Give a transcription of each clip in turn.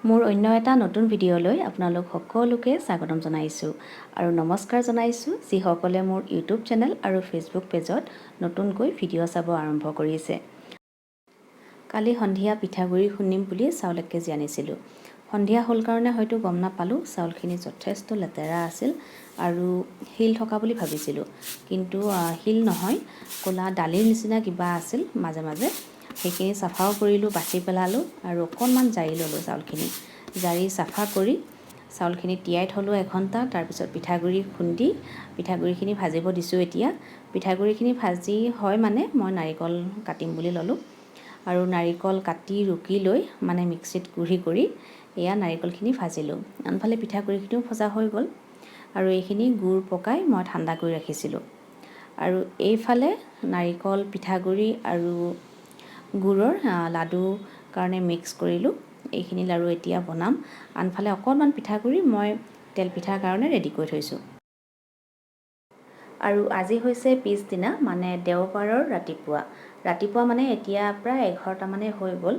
মোৰ অন্য এটা নতুন ভিডিঅ'লৈ আপোনালোক সকলোকে স্বাগতম জনাইছোঁ আৰু নমস্কাৰ জনাইছোঁ যিসকলে মোৰ ইউটিউব চেনেল আৰু ফেচবুক পেজত নতুনকৈ ভিডিঅ' চাব আৰম্ভ কৰিছে। কালি সন্ধিয়া পিঠাগুড়ি খুন্দিম বুলি চাউল 1 কেজি আনিছিলোঁ। সন্ধিয়া হ'ল কাৰণে হয়তো গম নাপালোঁ চাউলখিনি যথেষ্ট লেতেৰা আছিল আৰু শিল থকা বুলি ভাবিছিলোঁ, কিন্তু শিল নহয়, ক'লা দালিৰ নিচিনা কিবা আছিল মাজে মাজে। সেইখিনি চাফাও কৰিলোঁ, বাছি পেলালোঁ আৰু অকণমান জাৰি ল'লোঁ চাউলখিনি। জাৰি চাফা কৰি চাউলখিনি তিয়াই থ'লোঁ এঘণ্টা। তাৰপিছত পিঠাগুড়ি খুন্দি পিঠাগুড়িখিনি ভাজিব দিছোঁ। এতিয়া পিঠাগুড়িখিনি ভাজি হয় মানে মই নাৰিকল কাটিম বুলি ল'লোঁ আৰু নাৰিকল কাটি ৰুকি লৈ মানে মিক্সিত গুড়ি কৰি এয়া নাৰিকলখিনি ভাজিলোঁ। আনফালে পিঠাগুড়িখিনিও ভজা হৈ গ'ল আৰু এইখিনি গুড় পকাই মই ঠাণ্ডা কৰি ৰাখিছিলোঁ। আৰু এইফালে নাৰিকল, পিঠাগুড়ি আৰু গুড়ৰ লাডু কাৰণে মিক্স কৰিলোঁ। এইখিনি লাড়ু এতিয়া বনাম। আনফালে অকণমান পিঠাগুড়ি মই তেল পিঠাৰ কাৰণে ৰেডি কৰি থৈছোঁ। আৰু আজি হৈছে পিছদিনা মানে দেওবাৰৰ ৰাতিপুৱা মানে এতিয়া প্ৰায় 11টামানেই হৈ গ'ল।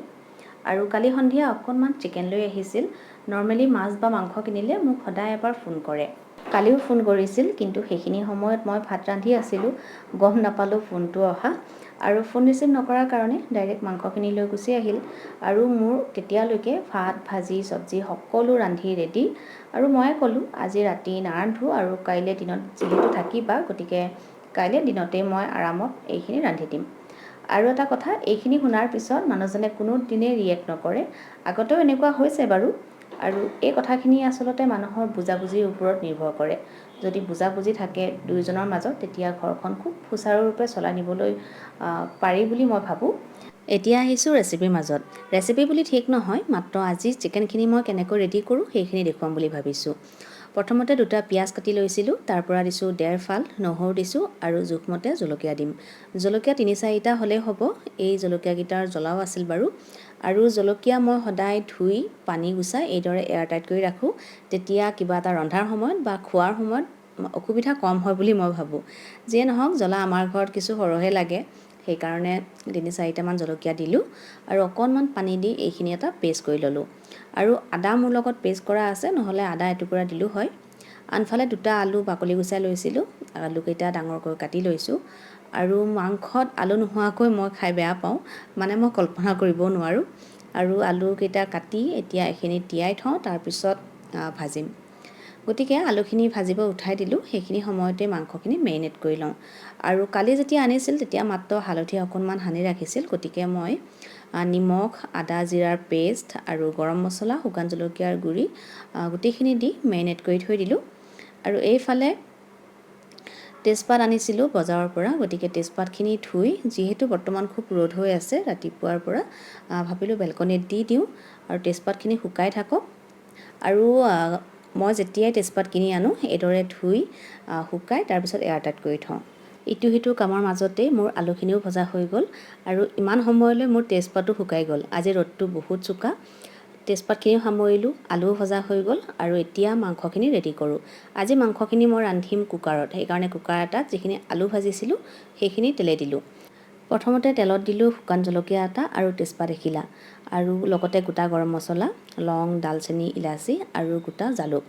আৰু কালি সন্ধিয়া অকণমান চিকেন লৈ আহিছিল। নৰ্মেলি মাছ বা মাংস কিনিলে মোক সদায় এবাৰ ফোন কৰে। কালিও ফোন কৰিছিল, কিন্তু সেইখিনি সময়ত মই ভাত ৰান্ধি আছিলোঁ, গম নাপালোঁ ফোনটো অহা। আৰু ফোন ৰিচিভ নকৰাৰ কাৰণে ডাইৰেক্ট মাংসখিনি লৈ গুচি আহিল। আৰু মোৰ তেতিয়ালৈকে ভাত, ভাজি, চব্জি সকলো ৰান্ধি ৰেডি। আৰু ময়ে ক'লোঁ আজি ৰাতি নাৰান্ধো আৰু কাইলৈ দিনত যিহেতু থাকিবা, গতিকে কাইলৈ দিনতেই মই আৰামত এইখিনি ৰান্ধি দিম। আৰু এটা কথা, এইখিনি শুনাৰ পিছত মানুহজনে কোনো দিনেই ৰিয়েক্ট নকৰে। আগতেও এনেকুৱা হৈছে বাৰু। আৰু এই কথাখিনি আচলতে মানুহৰ বুজাবুজিৰ ওপৰত নিৰ্ভৰ কৰে। যদি বুজাবুজি থাকে দুয়োজনৰ মাজত, তেতিয়া ঘৰখন খুব সুচাৰুৰূপে চলাই নিবলৈ পাৰি বুলি মই ভাবোঁ। এতিয়া আহিছোঁ ৰেচিপিৰ মাজত। ৰেচিপি বুলি ঠিক নহয়, মাত্ৰ আজি চিকেনখিনি মই কেনেকৈ ৰেডি কৰোঁ সেইখিনি দেখুৱাম বুলি ভাবিছোঁ। প্ৰথমতে 2টা পিঁয়াজ কাটি লৈছিলোঁ, তাৰ পৰা দিছোঁ 1.5 ফাল নহৰু দিছোঁ আৰু জোখমতে জলকীয়া দিম। জলকীয়া 3-4টা হ'লেই হ'ব। এই জলকীয়াকেইটাৰ জ্বলাও আছিল বাৰু। আৰু জলকীয়া মই সদায় ধুই পানী গুচাই এইদৰে এয়াৰটাইট কৰি ৰাখোঁ। তেতিয়া কিবা এটা ৰন্ধাৰ সময়ত বা খোৱাৰ সময়ত অসুবিধা কম হয় বুলি মই ভাবোঁ। যিয়ে নহওক, জ্বলা আমাৰ ঘৰত কিছু সৰহে লাগে, সেইকাৰণে 3-4টামান জলকীয়া দিলোঁ আৰু অকণমান পানী দি এইখিনি এটা পেষ্ট কৰি ল'লোঁ। আৰু আদা মোৰ লগত পেষ্ট কৰা আছে, নহ'লে আদা এটুকুৰা দিলোঁ হয়। আনফালে 2টা আলু বাকলি গুচাই লৈছিলোঁ, আলুকেইটা ডাঙৰকৈ কাটি লৈছোঁ। আৰু মাংসত আলু নোহোৱাকৈ মই খাই বেয়া পাওঁ, মানে মই কল্পনা কৰিবও নোৱাৰোঁ। আৰু আলুকেইটা কাটি এতিয়া এইখিনি তিয়াই থওঁ, তাৰপিছত ভাজিম। গতিকে আলুখিনি ভাজিব উঠাই দিলোঁ। সেইখিনি সময়তে মাংসখিনি মেৰিনেট কৰি লওঁ। আৰু কালি যেতিয়া আনিছিল তেতিয়া মাত্ৰ হালধি অকণমান সানি ৰাখিছিল, গতিকে মই নিমখ, আদা জিৰাৰ পেষ্ট আৰু গৰম মছলা, শুকান জলকীয়াৰ গুড়ি গোটেইখিনি দি মেৰিনেট কৰি থৈ দিলোঁ। আৰু এইফালে তেজপাত আনিছিলোঁ বজাৰৰ পৰা, গতিকে তেজপাতখিনি ধুই, যিহেতু বৰ্তমান খুব ৰ'দ হৈ আছে ৰাতিপুৱাৰ পৰা, ভাবিলোঁ বেলকনিত দি দিওঁ আৰু তেজপাতখিনি শুকাই থাকক। আৰু মই যেতিয়াই তেজপাত কিনি আনো এইদৰে ধুই শুকাই তাৰপিছত এয়াৰটাইট কৰি থওঁ। ইটো সিটো কামৰ মাজতেই মোৰ আলুখিনিও ভজা হৈ গ'ল আৰু ইমান সময়লৈ মোৰ তেজপাতো শুকাই গ'ল। আজি ৰ'দটো বহুত চোকা। তেজপাতখিনিও সামৰিলোঁ, আলুও ভজা হৈ গ'ল। আৰু এতিয়া মাংসখিনি ৰেডি কৰোঁ। আজি মাংসখিনি মই ৰান্ধিম কুকাৰত, সেইকাৰণে কুকাৰ এটাত যিখিনি আলু ভাজিছিলোঁ সেইখিনি তেলে দিলোঁ। প্ৰথমতে তেলত দিলোঁ শুকান জলকীয়া এটা আৰু তেজপাত এখিলা, আৰু লগতে গোটা গৰম মছলা, লং, দালচেনি, ইলাচি আৰু গোটা জালুক।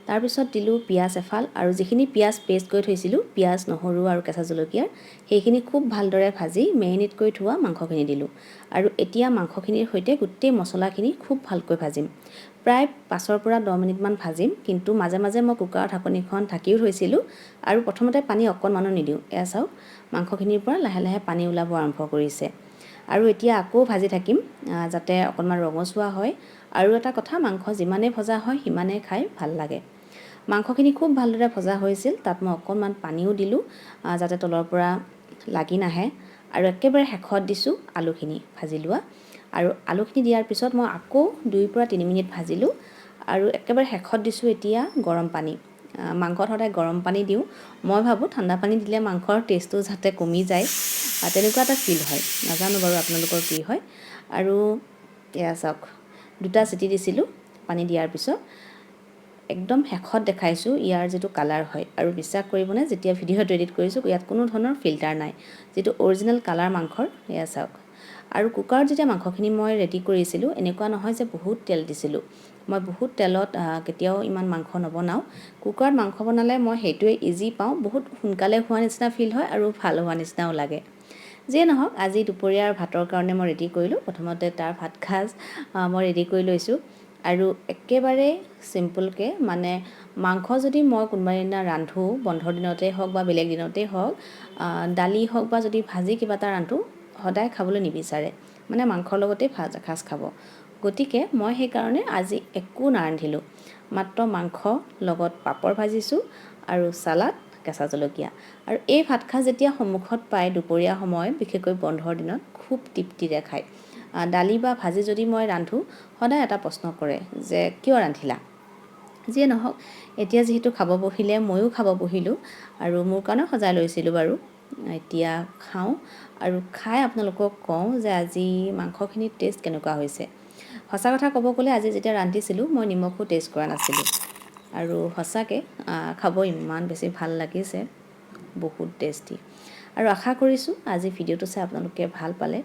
তাৰপিছত দিলোঁ পিঁয়াজ এফাল, আৰু যিখিনি পিঁয়াজ পেষ্ট কৰি থৈছিলোঁ, পিঁয়াজ, নহৰু আৰু কেঁচা জলকীয়াৰ, সেইখিনি খুব ভালদৰে ভাজি মেৰিনেট কৰি থোৱা মাংসখিনি দিলোঁ। আৰু এতিয়া মাংসখিনিৰ সৈতে গোটেই মছলাখিনি খুব ভালকৈ ভাজিম। প্ৰায় 5ৰ পৰা 10 মিনিটমান ভাজিম, কিন্তু মাজে মাজে মই কুকাৰৰ ঢাকনিখন ঢাকিও থৈছিলোঁ। আৰু প্ৰথমতে পানী অকণমানো নিদিওঁ। এয়া চাওক, মাংসখিনিৰ পৰা লাহে লাহে পানী ওলাব আৰম্ভ কৰিছে। আৰু এতিয়া আকৌ ভাজি থাকিম যাতে অকণমান ৰঙচুৱা হয়। আৰু এটা কথা, মাংস যিমানেই ভজা হয় সিমানেই খাই ভাল লাগে। মাংসখিনি খুব ভালদৰে ভজা হৈছিল, তাত মই অকণমান পানীও দিলোঁ যাতে তলৰ পৰা লাগি নাহে। আৰু একেবাৰে শেষত দিছোঁ আলুখিনি ভাজি লোৱা। আৰু আলুখিনি দিয়াৰ পিছত মই আকৌ 2 পৰা 3 মিনিট ভাজিলোঁ। আৰু একেবাৰে শেষত দিছোঁ এতিয়া গৰম পানী। মাংসত সদায় গৰম পানী দিওঁ। মই ভাবোঁ ঠাণ্ডা পানী দিলে মাংসৰ টেষ্টটো যাতে কমি যায়, তেনেকুৱা এটা ফিল হয়। নাজানো বাৰু আপোনালোকৰ কি হয়। আৰু এয়া চাওক, 2টা চিটি দিছিলোঁ পানী দিয়াৰ পিছত। একদম শেষত দেখাইছোঁ ইয়াৰ যিটো কালাৰ হয়। আৰু বিশ্বাস কৰিবনে, যেতিয়া ভিডিঅ'টো এডিট কৰিছোঁ ইয়াত কোনো ধৰণৰ ফিল্টাৰ নাই, যিটো অৰিজিনেল কালাৰ মাংসৰ। এয়া চাওক, আৰু কুকাৰত যেতিয়া মাংসখিনি মই ৰেডি কৰিছিলোঁ এনেকুৱা নহয় যে বহুত তেল দিছিলোঁ মই বহুত তেলত কেতিয়াও ইমান মাংস নবনাওঁ কুকাৰত মাংস বনালে মই সেইটোৱে ইজি পাওঁ বহুত সোনকালে হোৱা নিচিনা ফিল হয় আৰু ভাল হোৱা নিচিনাও লাগে যিয়ে নহওক আজি দুপৰীয়াৰ ভাতৰ কাৰণে মই ৰেডি কৰিলোঁ প্ৰথমতে তাৰ ভাতসাজ মই ৰেডি কৰি লৈছোঁ আৰু একেবাৰে চিম্পলকৈ মানে মাংস যদি মই কোনোবা দিনা ৰান্ধোঁ বন্ধৰ দিনতেই হওক বা বেলেগ দিনতেই হওক দালি হওক বা যদি ভাজি কিবা এটা ৰান্ধোঁ সদায় খাবলৈ নিবিচাৰে মানে মাংসৰ লগতেই এসাঁজ খাব গতিকে মই সেইকাৰণে আজি একো নাৰান্ধিলোঁ মাত্ৰ মাংস লগত পাপৰ ভাজিছোঁ আৰু চালাড কেঁচা জলকীয়া আৰু এই ভাতসাজ যেতিয়া সন্মুখত পায় দুপৰীয়া সময় বিশেষকৈ বন্ধৰ দিনত খুব তৃপ্তিৰে খায় দালি বা ভাজি যদি মই ৰান্ধোঁ সদায় এটা প্ৰশ্ন কৰে যে কিয় ৰান্ধিলা যিয়ে নহওক এতিয়া যিহেতু খাব বহিলে ময়ো খাব বহিলোঁ আৰু মোৰ কাৰণে সজাই লৈছিলোঁ বাৰু এতিয়া খাওঁ আৰু খাই আপোনালোকক কওঁ যে আজি মাংসখিনিৰ টেষ্ট কেনেকুৱা হৈছে সঁচা কথা ক'ব গ'লে আজি যেতিয়া ৰান্ধিছিলোঁ মই নিমখো টেষ্ট কৰা নাছিলোঁ আৰু সঁচাকৈ খাব ইমান বেছি ভাল লাগিছে বহুত টেষ্টি আৰু আশা কৰিছোঁ আজি ভিডিঅ'টো চাই আপোনালোকে ভাল পালে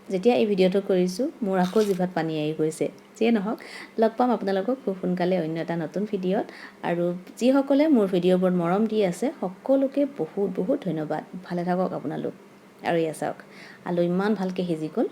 যেতিয়া এই ভিডিঅ'টো কৰিছোঁ মোৰ আকৌ জিভাত পানী আহি গৈছে যিয়ে নহওক লগ পাম আপোনালোকক খুব সোনকালে অন্য এটা নতুন ভিডিঅ'ত আৰু যিসকলে মোৰ ভিডিঅ'বোৰত মৰম দি আছে সকলোকে বহুত বহুত ধন্যবাদ ভালে থাকক আপোনালোক আৰু এয়া চাওক আলু ইমান ভালকৈ সিজি গ'ল